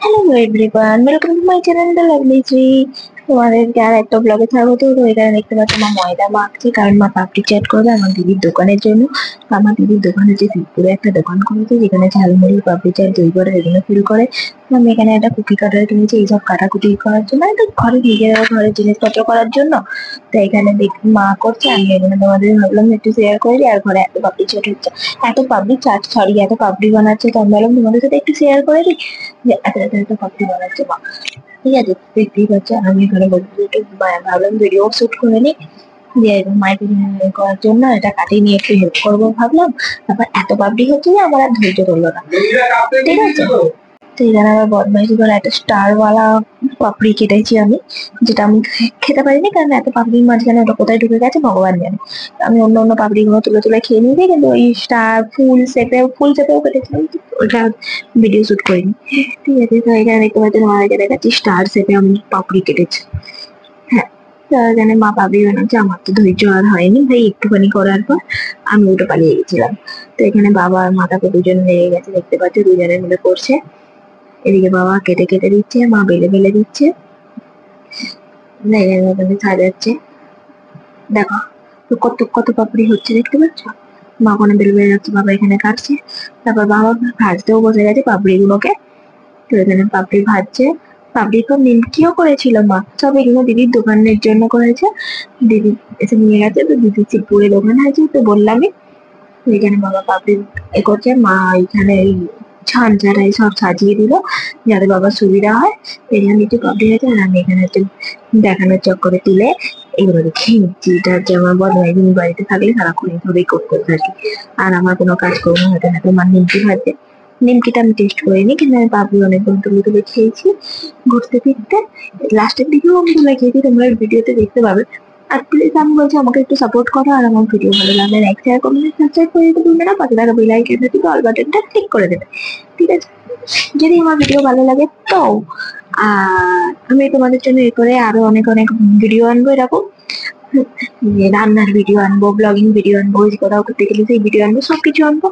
Hello everyone, welcome to my channel the lovely Shri. তোমাদেরকে আর একটা ব্লগে স্বাগত। তো এখানে দেখতে পাচ্ছ মা ময়দা মাখছে, কারণ মা পাপড়ি চাট করবে আমার দিদির দোকানের জন্য। তো আমার দিদির দোকান হচ্ছে শিবপুরে একটা দোকান করেছে, যেখানে ঝালমুড়ি, পাপড়ি চাট, দই বড়া এগুলো ফিল করে। তো আমি এখানে একটা কুকি কাটার কিনেছি এইসব কাটাকুটি করার জন্য, এটা ঘরে নিজেরা ঘরের জিনিসপত্র করার জন্য। তো এখানে মা করছে, আমি এখানে তোমাদের ভাবলাম একটু শেয়ার করি। আর ঘরে এত পাপড়ি চাট হচ্ছে, এত পাপড়ি চাট সরি এত পাপড়ি বানাচ্ছে, তো আমি ভাবলাম তোমাদের সাথে একটু শেয়ার করে দিই যে এত এত এত পাপড়ি বানাচ্ছে মা। ঠিক আছে, দেখতেই পাচ্ছ আমি এখানে বলতে একটু ভাবলাম ভিডিও শুট করে নিই, যে মাইকে করার জন্য এটা কাটিয়ে নিয়ে একটু হেল্প করবো ভাবলাম। তারপর এত পাপড়ি হচ্ছে যে আমার আর ধৈর্য ধরলো না। ঠিক আছে, তো এখানে আবার বদমাইশি করে একটা স্টার ওয়ালা পাপড়ি কেটেছি আমি, যেটা আমি খেতে পারিনি, কারণ এত পাপড়ির মাঝখানে ওটা কোথায় ঢুকে গেছে ভগবান জানে। আমি অন্য অন্য পাপড়ি গুলো তুলে তুলে খেয়ে নিয়েছি, কিন্তু ওই স্টার ফুল শেপেও কেটেছিলাম, ওটা ভিডিও শুট করিনি। ঠিক আছে, তো এখানে দেখতে পাচ্ছেন আমার এখানে দেখাচ্ছি স্টার শেপে আমি পাপড়ি কেটেছি। হ্যাঁ, তো এখানে মা পাপড়ি বানাচ্ছে, আমার তো ধৈর্য আর হয়নি ভাই, একটুখানি করার পর আমি উঠে পালিয়ে গেছিলাম। তো এখানে বাবা আর মাথাকে দুজন লেগে গেছে, দেখতে পাচ্ছ দুজনে মিলে করছে। এদিকে বাবা কেটে কেটে দিচ্ছে, মা বেলে বেলে দিচ্ছে, সাজাচ্ছে। দেখো তো কত কত পাপড়ি হচ্ছে, দেখতে পাচ্ছ? মা ওখানে বেলে বেলে যাচ্ছে, বাবা এখানে কাটছে। তারপর বাবা ভাজতেও বসে গেছে পাপড়ি গুলোকে। তো এখানে পাপড়ি ভাজছে, পাপড়ি তো নিমকিও করেছিল মা, সব এগুলো দিদির দোকানের জন্য করেছে। দিদি এসে নিয়ে গেছে, তো দিদি শিবপুরে দোকান আছে তো বললামই। তো এখানে বাবা পাপড়ি এ করছে, মা এখানে এই ছান ছাড়াই সব সাজিয়ে দিল যাতে বাবার সুবিধা হয়। এখানে একটু পাপড়ি আছে, আর আমি এখানে একটু দেখানোর চক্করে তুলে এগুলো খেয়ে নিচ্ছি। এটা হচ্ছে আমার বদমাইশি, বাড়িতে থাকলে সারাক্ষণ এইভাবেই করতে থাকি। আর আমার কোনো কাজ করবো হয়তো না, তোমার নিমকি ভাজছে। নিমকিটা আমি টেস্ট করিনি, কিন্তু আমি পাপড়ি অনেকক্ষণ তুলে তুলে খেয়েছি ঘুরতে ফিরতে। লাস্টের দিকেও আমি তুলে খেয়েছি, তোমরা ভিডিওতে দেখতে পাবে। আর প্লিজ আমি বলছি আমাকে একটু সাপোর্ট করো, আর আমার ভিডিও ভালো লাগলে লাইক শেয়ার কমেন্ট সাবস্ক্রাইব করে দিতে ভুলবে না, পাশে থাকা বেল আইকনটা টিপে অল বাটনটা ক্লিক করে দেবে। ঠিক আছে, যদি আমার ভিডিও ভালো লাগে তো। আর আমি তোমাদের জন্য এরপরে আরো অনেক অনেক ভিডিও আনবো এরকম, যে রান্নার ভিডিও আনবো, ব্লগিং ভিডিও আনবো, কোথাও ঘুরতে গেলে সেই ভিডিও আনবো, সবকিছু আনবো।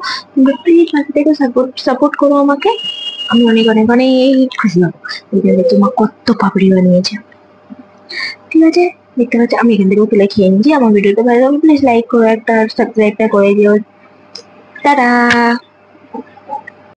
প্লিজ পাশে থেকে সাপোর্ট সাপোর্ট করো আমাকে, আমি অনেক অনেক অনেক খুশি হবো। তোমার কত পাপড়ি বানিয়েছে। ঠিক আছে, দেখতে পাচ্ছি আমি এখান থেকেও তুলে খেয়ে নিচ্ছি। আমার ভিডিওটা ভালো লাগলে প্লিজ লাইক করো, একটা সাবস্ক্রাইবটা করে দিও। টাটা।